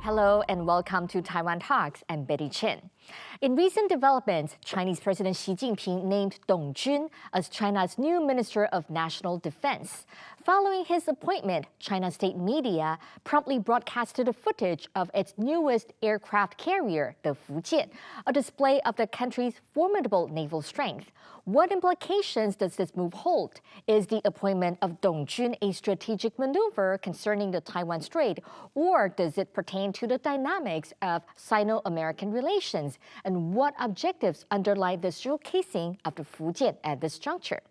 Hello and welcome to Taiwan Talks. I'm Betty Chen. In recent developments, Chinese President Xi Jinping named Dong Jun as China's new Minister of National Defense. Following his appointment, China's state media promptly broadcasted a footage of its newest aircraft carrier, the Fujian, a display of the country's formidable naval strength. What implications does this move hold? Is the appointment of Dong Jun a strategic maneuver concerning the Taiwan Strait, or does it pertain to the dynamics of Sino-American relations? And what objectives underlie the showcasing of the Fujian at this juncture?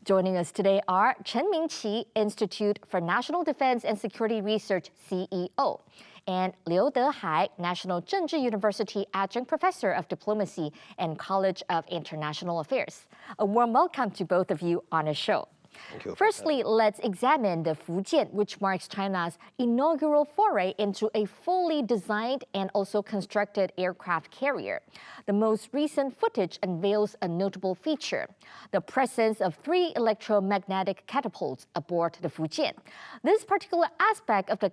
Joining us today are Chen Ming-chi, Institute for National Defense and Security Research CEO, and Liou To-hai, National Chengchi University Adjunct Professor of Diplomacy and College of International Affairs. A warm welcome to both of you on the show. Thank you. Firstly, let's examine the Fujian, which marks China's inaugural foray into a fully designed and also constructed aircraft carrier. The most recent footage unveils a notable feature: the presence of 3 electromagnetic catapults aboard the Fujian. This particular aspect of the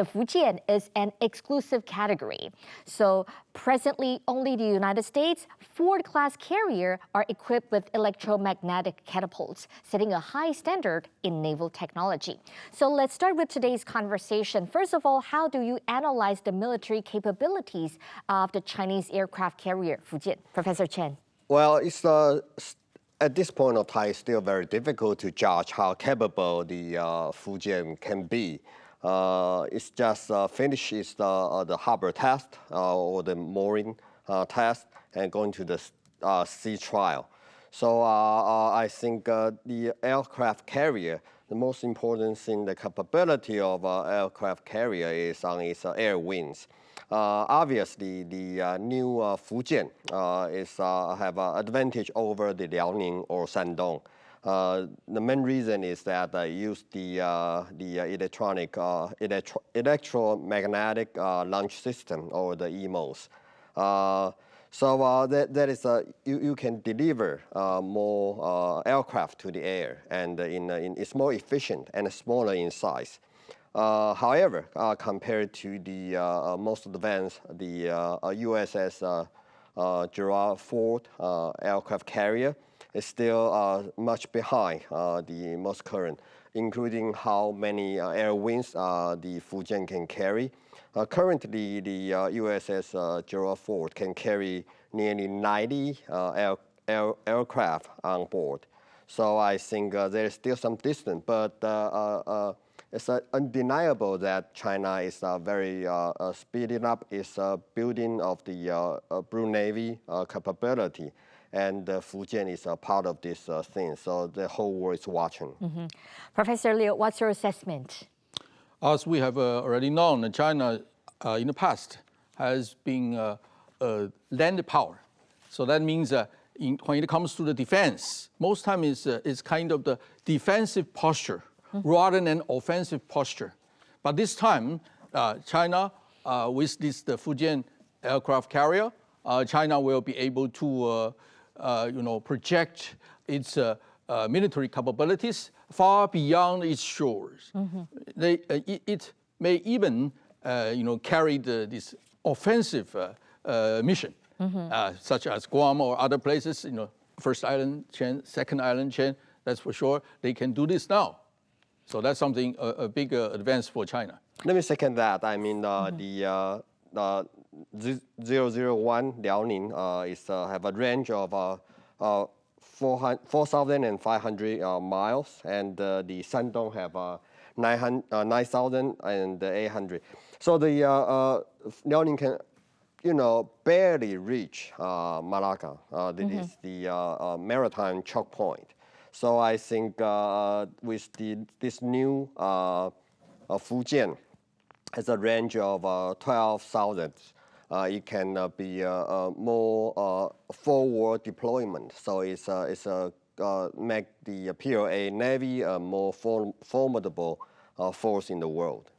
Fujian is an exclusive category. So presently, only the United States Ford-class carrier are equipped with electromagnetic catapults, setting a high standard in naval technology. So let's start with today's conversation. First of all, how do you analyze the military capabilities of the Chinese aircraft carrier Fujian? Professor Chen. Well, it's at this point of time, it's still very difficult to judge how capable the Fujian can be. It's just finished the harbor test or the mooring test and going to the sea trial. So I think the aircraft carrier, the most important thing, the capability of aircraft carrier is on its air wings. Obviously, the new Fujian have an advantage over the Liaoning or Shandong. The main reason is that they use the electromagnetic launch system, or the EMOS. So that is you can deliver more aircraft to the air, and it's more efficient and smaller in size. However, compared to the most advanced, the USS Gerald Ford aircraft carrier, is still much behind the most current, including how many air wings the Fujian can carry. Currently, the USS Gerald Ford can carry nearly 90 aircraft on board. So I think there's still some distance, but it's undeniable that China is very speeding up its building of the Blue Navy capability. And Fujian is a part of this thing, so the whole world is watching. Mm-hmm. Professor Liu, what's your assessment? As we have already known, China in the past has been land power. So that means when it comes to the defense, most time it's kind of the defensive posture rather than offensive posture. But this time, China, with the Fujian aircraft carrier, China will be able to project its military capabilities far beyond its shores. It may even, carry this offensive mission, such as Guam or other places. First island chain, second island chain. That's for sure. They can do this now. So that's something a big advance for China. Let me second that. I mean, the 001 Liaoning have a range of 4,500 miles, and the Shandong have 9,800. So the Liaoning can, barely reach Malacca. That is the maritime choke point. So I think with this new Fujian has a range of 12,000. It can be more forward deployment. So it's make the PLA Navy a more formidable force in the world.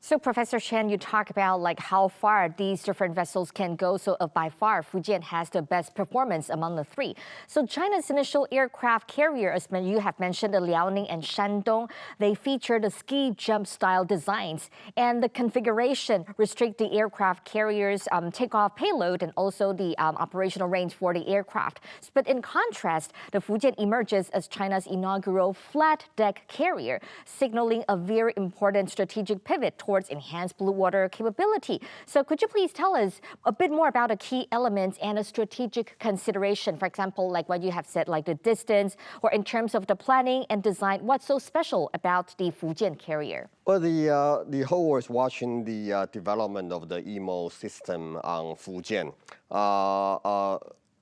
So, Professor Chen, you talk about like how far these different vessels can go. So, by far, Fujian has the best performance among the three. So, China's initial aircraft carrier, as you have mentioned, the Liaoning and Shandong, they feature the ski jump style designs, and the configuration restrict the aircraft carrier's takeoff payload and also the operational range for the aircraft. But in contrast, the Fujian emerges as China's inaugural flat deck carrier, signaling a very important strategic pivot towards enhanced blue water capability. So could you please tell us a bit more about the key elements and a strategic consideration? For example, like what you have said, like the distance, or in terms of the planning and design, what's so special about the Fujian carrier? Well, the whole world is watching the development of the EMO system on Fujian.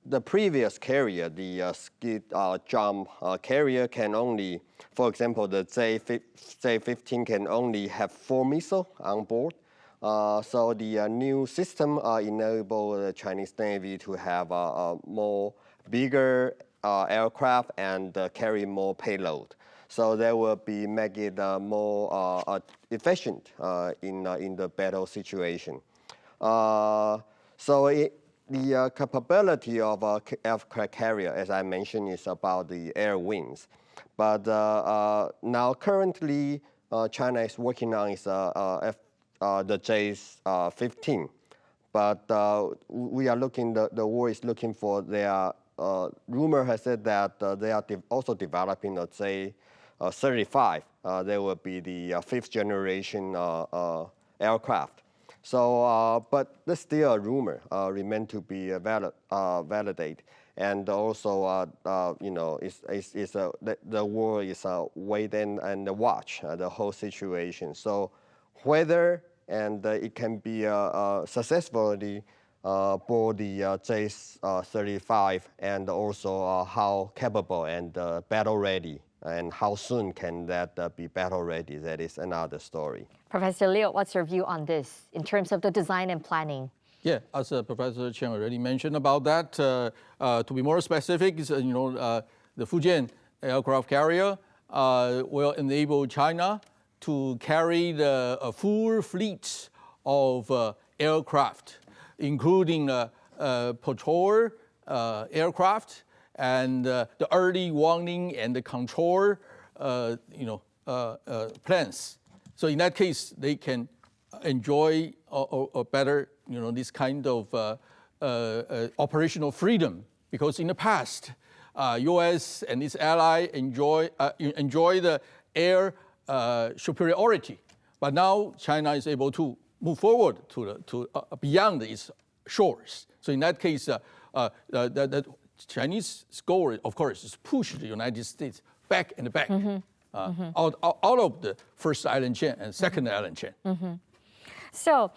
The previous carrier, the ski jump carrier, can only, for example, the J-15 can only have 4 missiles on board. So the new system enable the Chinese Navy to have a more bigger aircraft and carry more payload. So that will be make it more efficient in the battle situation. The capability of a aircraft carrier, as I mentioned, is about the air wings. But now currently, China is working on the J-15. But we are looking, the world is looking for their, rumor has said that they are also developing a J-35. There will be the 5th generation aircraft. So, but there's still a rumor, remain to be validated. And also, you know, the world is wait and watch the whole situation. So, whether and it can be successfully for the J-35, and also how capable and battle ready, and how soon can that be battle ready, that is another story. Professor Liu, what's your view on this in terms of the design and planning? Yeah, as Professor Chen already mentioned about that, to be more specific, the Fujian aircraft carrier will enable China to carry a full fleet of aircraft, including patrol aircraft and the early warning and the control, plans. So in that case, they can enjoy or better, this kind of operational freedom, because in the past, U.S. and its ally enjoy the air superiority, but now China is able to move forward to beyond its shores. So in that case, the Chinese goal, of course, is push the United States back and back. Out of the first island chain and second island chain. So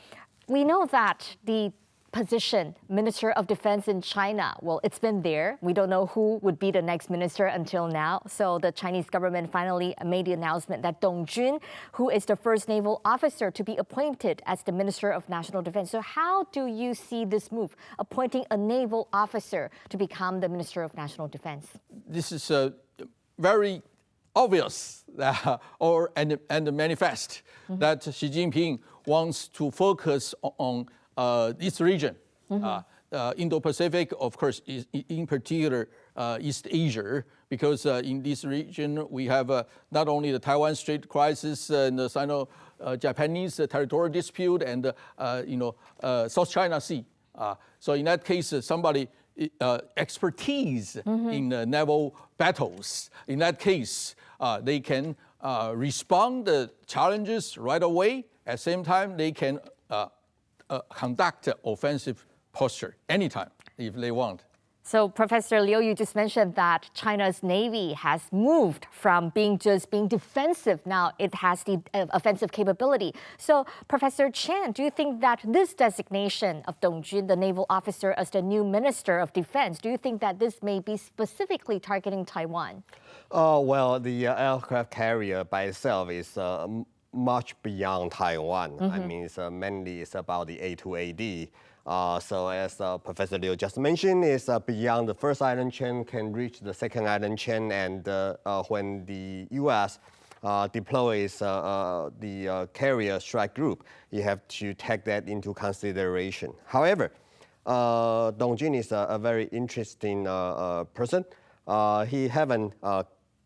we know that the position, Minister of Defense in China, well, it's been there. We don't know who would be the next minister until now. So the Chinese government finally made the announcement that Dong Jun, who is the first naval officer to be appointed as the Minister of National Defense. So how do you see this move, appointing a naval officer to become the Minister of National Defense? This is very obvious and manifest that Xi Jinping wants to focus on this region, Indo-Pacific, of course, in particular East Asia, because in this region we have not only the Taiwan Strait crisis and the Sino-Japanese territorial dispute and South China Sea. So in that case, somebody expertise in naval battles. In that case, they can respond to challenges right away. At the same time, they can conduct offensive posture anytime if they want. So, Professor Liu, you just mentioned that China's Navy has moved from being defensive. Now it has the offensive capability. So, Professor Chen, do you think that this designation of Dong Jun, the naval officer, as the new Minister of Defense, do you think that this may be specifically targeting Taiwan? Well, the aircraft carrier by itself is much beyond Taiwan. I mean, mainly it's about the EP280. So as Professor Liu just mentioned, it's beyond the first island chain, can reach the second island chain, and when the U.S. deploys the carrier strike group, you have to take that into consideration. However, Dong Jun is a very interesting person. He haven't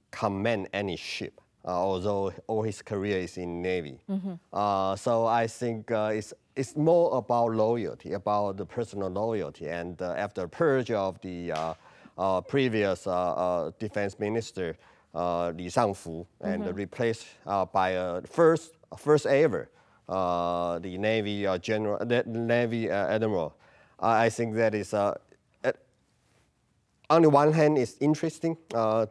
command any ship, although all his career is in Navy. So I think it's more about loyalty, about the personal loyalty. And after purge of the previous defense minister, Li Shangfu, and replaced by first ever the Navy general, the Navy admiral. I think that is on the one hand is interesting,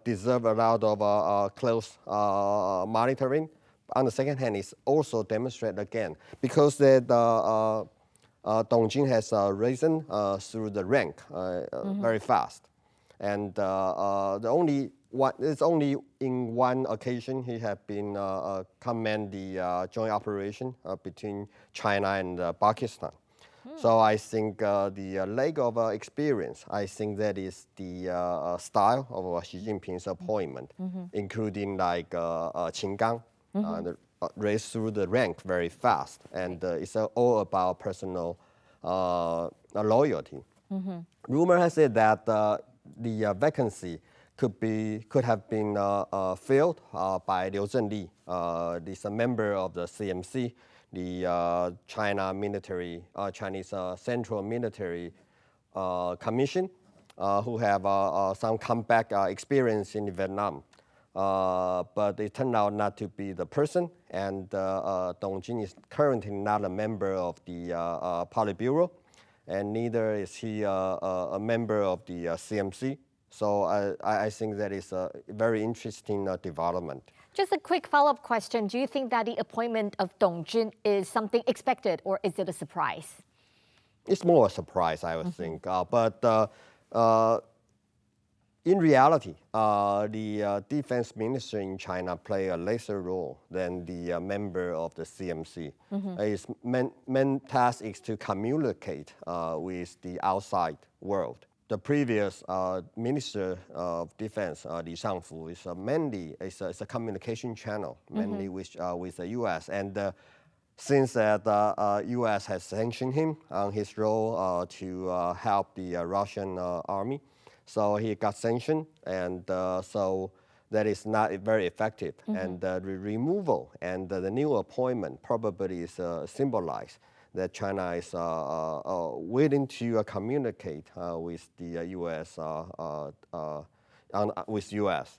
deserve a lot of close monitoring. On the second hand, it's also demonstrate again because that Dong Jun has risen through the rank very fast, and it's only in one occasion he have been command the joint operation between China and Pakistan. So I think the lack of experience, I think that is the style of Xi Jinping's appointment, including like Qin Gang, raised through the rank very fast, and it's all about personal loyalty. Rumor has said that the vacancy could have been filled by Liu Zhenli, this a member of the CMC, the Chinese Central Military Commission, who have some comeback experience in Vietnam. But it turned out not to be the person, and Dong Jun is currently not a member of the Politburo, and neither is he a member of the CMC. So I think that is a very interesting development. Just a quick follow-up question. Do you think that the appointment of Dong Jun is something expected, or is it a surprise? It's more a surprise, I would think. But in reality, the defense minister in China play a lesser role than the member of the CMC. His main task is to communicate with the outside world. The previous Minister of Defense, Li Shangfu, is mainly it's a communication channel, mainly with the U.S. And since the U.S. has sanctioned him on his role to help the Russian army, so he got sanctioned, and so that is not very effective. And the removal and the new appointment probably is symbolized that China is willing to communicate with the U.S. With U.S.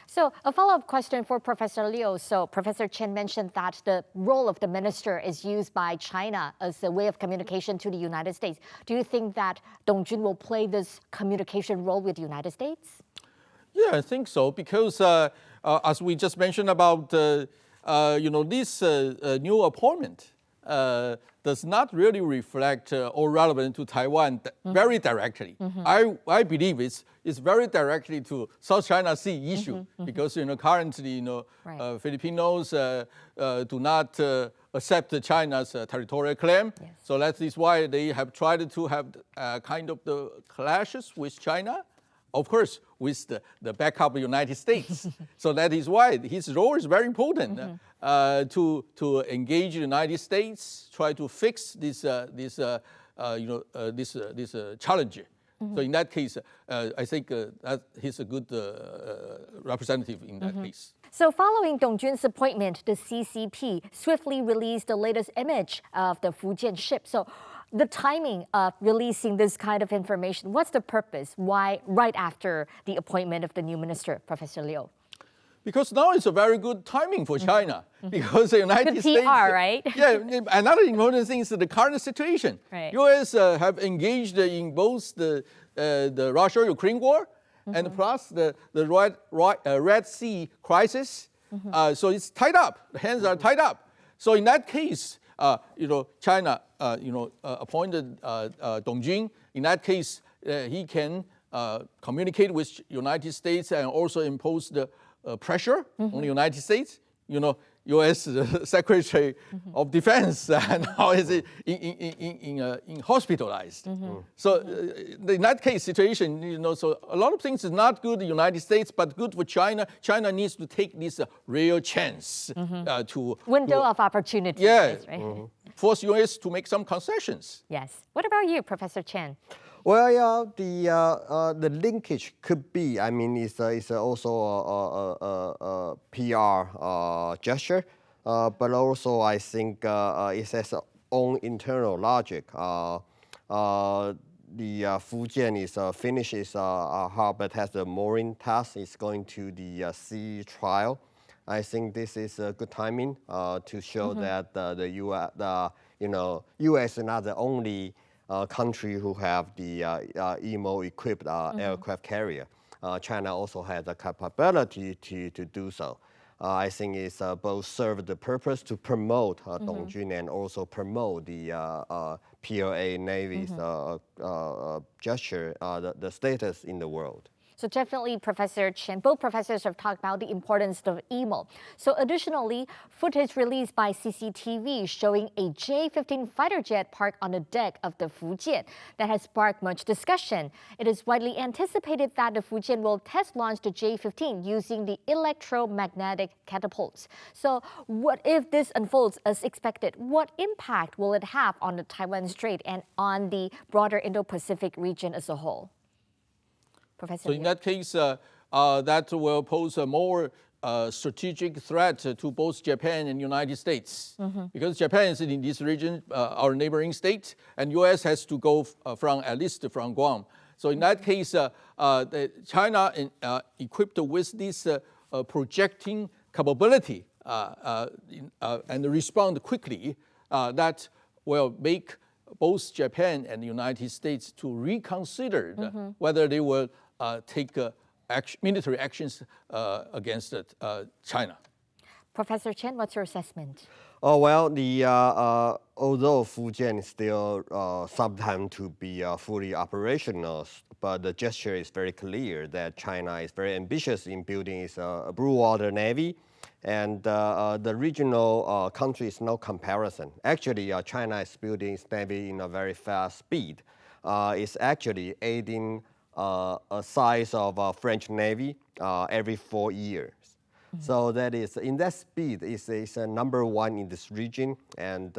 So a follow-up question for Professor Liu. So Professor Chen mentioned that the role of the minister is used by China as a way of communication to the United States. Do you think that Dong Jun will play this communication role with the United States? Yeah, I think so, because as we just mentioned about, this new appointment does not really reflect or relevant to Taiwan very directly. I believe it's very directly to South China Sea issue because currently Filipinos do not accept China's territorial claim. Yes. So that is why they have tried to have kind of the clashes with China. Of course, with the backup of the United States. So that is why his role is very important to engage the United States, try to fix this challenge. So in that case, I think that he's a good representative in that case. So following Dong Jun's appointment, the CCP swiftly released the latest image of the Fujian ship. So the timing of releasing this kind of information, what's the purpose? Why right after the appointment of the new minister, Professor Liu? Because now it's a very good timing for China, because the United States... PR, right? Yeah, another important thing is the current situation. Right. U.S. have engaged in both the Russia-Ukraine war and plus the Red Sea crisis. So it's tied up. The hands are tied up. So in that case, China, appointed Dong Jun. In that case, he can communicate with United States and also impose the pressure on the United States. U.S. Secretary of Defense, and how is it in hospitalized? So in that case situation, so a lot of things is not good in the United States, but good for China. China needs to take this real chance to window of opportunity. Yes, right? Force U.S. to make some concessions. Yes. What about you, Professor Chen? Well, yeah, the linkage could be. I mean, it's also a PR gesture, but also I think it has its own internal logic. The Fujian is finishes but has the mooring task. Is going to the sea trial. I think this is a good timing to show that the U.S. is not the only country who have the EMO-equipped aircraft carrier. China also has the capability to do so. I think it's both serve the purpose to promote Dongjun and also promote the PLA Navy's gesture, the status in the world. So definitely, Professor Chen, both professors have talked about the importance of EMO. So additionally, footage released by CCTV showing a J-15 fighter jet parked on the deck of the Fujian that has sparked much discussion. It is widely anticipated that the Fujian will test launch the J-15 using the electromagnetic catapults. So what if this unfolds as expected? What impact will it have on the Taiwan Strait and on the broader Indo-Pacific region as a whole? Professor So in that case, that will pose a more strategic threat to both Japan and United States. Because Japan is in this region, our neighboring state, and U.S. has to go at least from Guam. So in that case, China equipped with this projecting capability and respond quickly, that will make both Japan and the United States to reconsider whether they will take military actions against China. Professor Chen, what's your assessment? Oh, well, although Fujian is still some time to be fully operational, but the gesture is very clear that China is very ambitious in building its blue water navy, and the regional country is no comparison. Actually, China is building its navy in a very fast speed. It's actually aiding a size of a French navy every 4 years. So that is, in that speed, it's number one in this region, and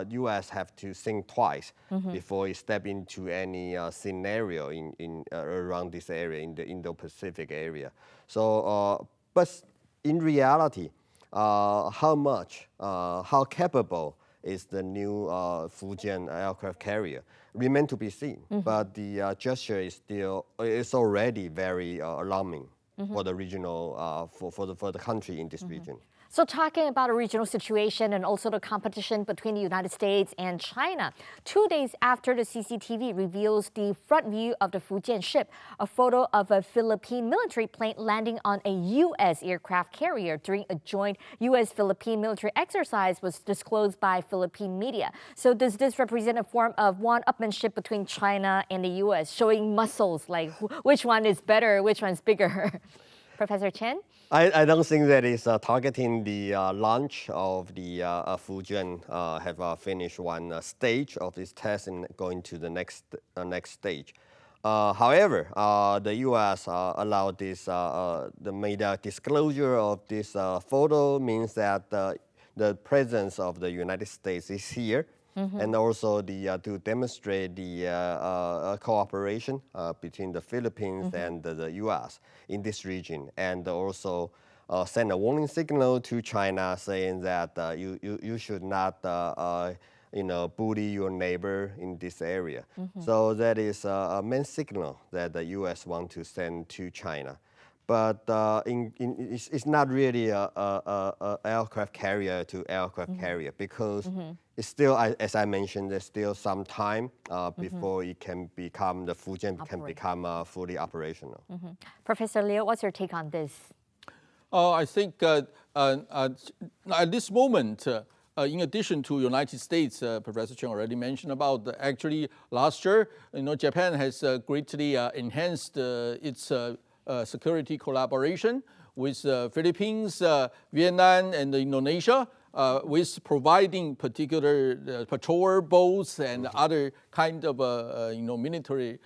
U.S. have to think twice before it step into any scenario in around this area, in the Indo-Pacific area. So, but in reality, how capable is the new Fujian aircraft carrier remain to be seen. But the gesture is already very alarming for the regional, for the country in this region. So talking about a regional situation and also the competition between the United States and China, 2 days after the CCTV reveals the front view of the Fujian ship, a photo of a Philippine military plane landing on a U.S. aircraft carrier during a joint U.S.-Philippine military exercise was disclosed by Philippine media. So does this represent a form of one-upmanship between China and the U.S., showing muscles, like which one is better, which one's bigger? Professor Chen? I don't think that is targeting the launch of the Fujian have finished one stage of this test and going to the next stage. However, the U.S. allowed this, the media disclosure of this photo means that the presence of the United States is here. And also to demonstrate the cooperation between the Philippines and the U.S. in this region, and also send a warning signal to China saying that you should not bully your neighbor in this area. So that is a main signal that the U.S. want to send to China. But it's not really a aircraft carrier to aircraft carrier, because it's still, as I mentioned, there's still some time before it can become, the Fujian can become fully operational. Professor Liu, what's your take on this? I think at this moment, in addition to United States, Professor Chen already mentioned about, actually last year, Japan has greatly enhanced its security collaboration with Philippines, Vietnam, and Indonesia, with providing particular patrol boats and other kind of military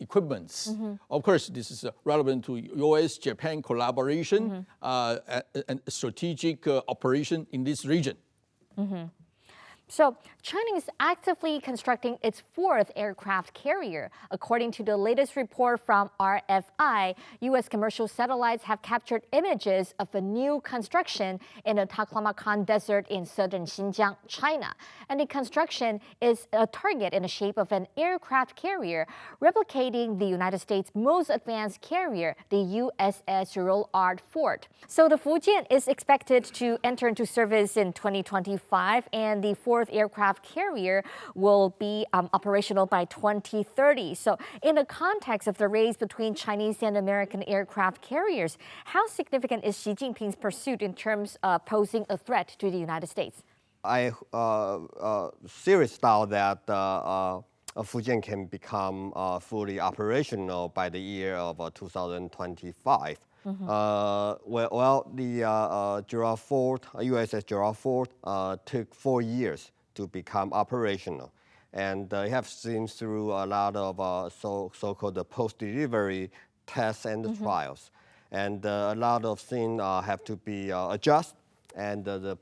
equipments. Of course, this is relevant to U.S.-Japan collaboration and strategic operation in this region. So China is actively constructing its fourth aircraft carrier. According to the latest report from RFI, U.S. commercial satellites have captured images of a new construction in the Taklamakan Desert in southern Xinjiang, China. And the construction is a target in the shape of an aircraft carrier, replicating the United States' most advanced carrier, the USS Gerald R. Ford. So the Fujian is expected to enter into service in 2025, and the fourth aircraft carrier will be operational by 2030. So in the context of the race between Chinese and American aircraft carriers, how significant is Xi Jinping's pursuit in terms of posing a threat to the United States? I seriously doubt that Fujian can become fully operational by the year of 2025. The Gerald Ford, USS Gerald Ford, took 4 years to become operational, and I have seen through a lot of so-called post-delivery tests and trials, and a lot of things have to be adjusted, and the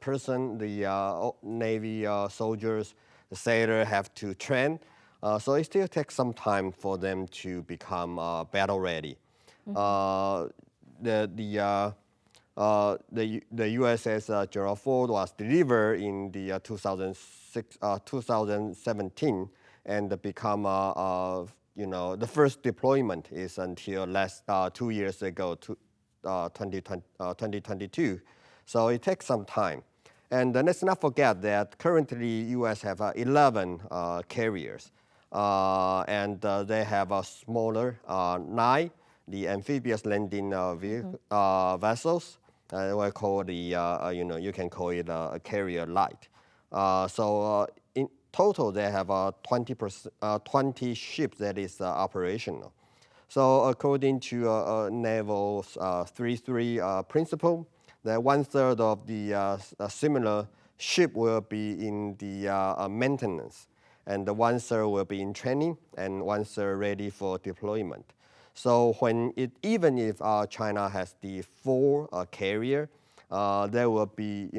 Navy soldiers, the sailor have to train, so it still takes some time for them to become battle ready. The USS Gerald Ford was delivered in the 2017, and become the first deployment is until 2 years ago, 2022. So it takes some time. And let's not forget that currently U.S. have 11 carriers, and they have a smaller 9. The amphibious landing vessels, we call the, you can call it a carrier light. So in total, they have 20 ships that is operational. So according to Naval's 3-3 principle, that 1/3 of the similar ship will be in the maintenance, and 1/3 will be in training, and 1/3 ready for deployment. So even if China has the 4 carrier, there will be,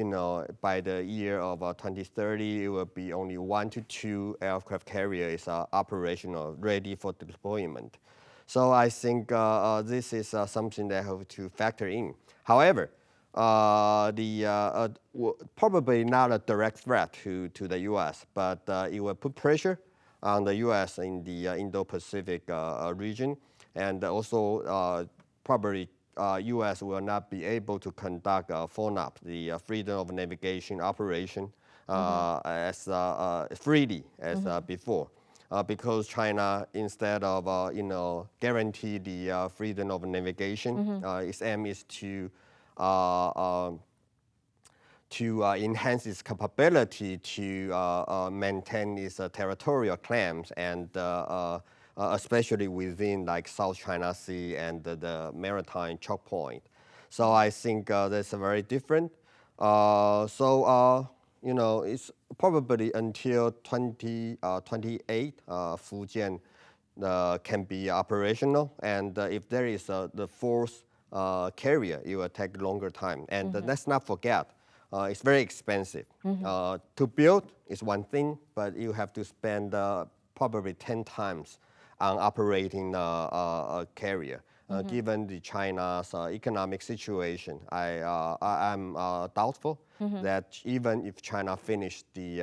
by the year of 2030, it will be only 1 to 2 aircraft carriers operational, ready for deployment. So I think this is something they have to factor in. However, probably not a direct threat to the U.S., but it will put pressure on the U.S. in the Indo-Pacific region. And also, probably U.S. will not be able to conduct FONAP, the freedom of navigation operation, as freely as before, because China, instead of guarantee the freedom of navigation, its aim is to enhance its capability to maintain its territorial claims, and especially within like South China Sea and the maritime choke point. So I think that's very different. It's probably until 2028 Fujian can be operational, and if there is the 4th carrier, it will take longer time. And let's not forget, it's very expensive. To build is one thing, but you have to spend probably 10 times on operating a carrier. Given the China's economic situation, I'm doubtful that even if China finished the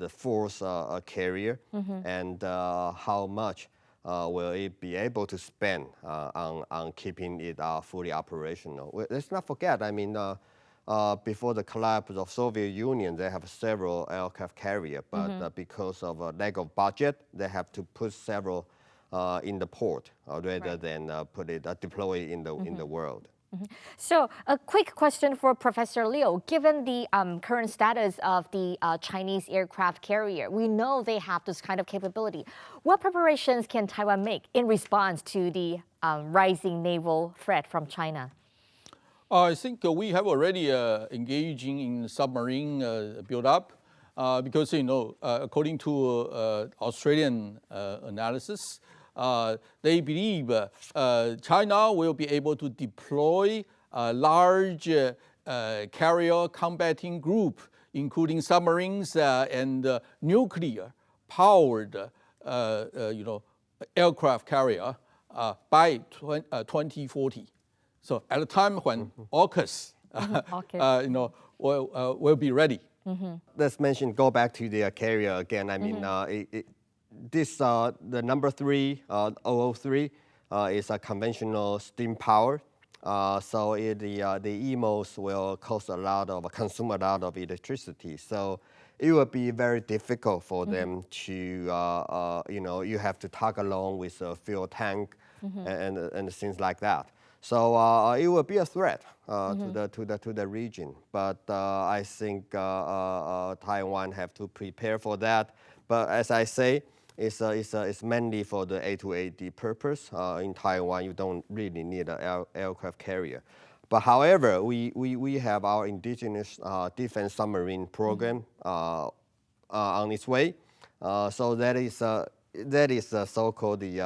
4th carrier, and how much will it be able to spend on keeping it fully operational? Let's not forget, I mean, before the collapse of Soviet Union, they have several aircraft carriers, but because of a lack of budget, they have to put several in the port rather than deploy in the world. So a quick question for Professor Liu. Given the current status of the Chinese aircraft carrier, we know they have this kind of capability. What preparations can Taiwan make in response to the rising naval threat from China? I think we have already engaging in submarine build-up because, according to Australian analysis, they believe China will be able to deploy a large carrier combating group, including submarines and nuclear-powered, aircraft carrier by 2040. So at a time when AUKUS, will be ready. Let's go back to the carrier again. I mean, the number 3, 003, is a conventional steam power. So the EMOs will consume a lot of electricity. So it will be very difficult for them to, you have to tug along with a fuel tank and things like that. So it will be a threat to the region. But I think Taiwan have to prepare for that. But as I say, it's mainly for the EP280 purpose. In Taiwan, you don't really need an aircraft carrier. But however, we have our indigenous defense submarine program on its way. So that is so-called the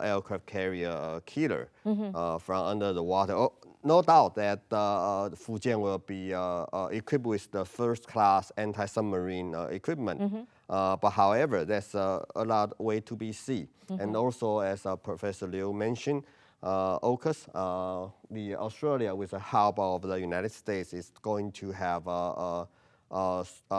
aircraft carrier killer from under the water. Oh, no doubt that Fujian will be equipped with the first-class anti-submarine equipment. But however, there's a lot way to be seen. And also, as Professor Liu mentioned, AUKUS, Australia, with the help of the United States, is going to have a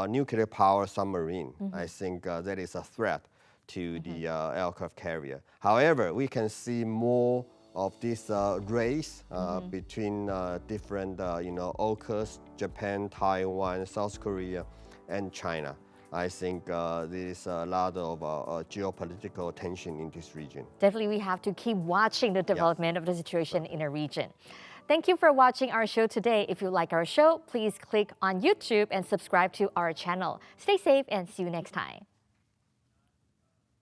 nuclear power submarine. I think that is a threat to the aircraft carrier. However, we can see more of this race between different, AUKUS, Japan, Taiwan, South Korea, and China. I think there is a lot of geopolitical tension in this region. Definitely, we have to keep watching the development of the situation in our region. Thank you for watching our show today. If you like our show, please click on YouTube and subscribe to our channel. Stay safe and see you next time.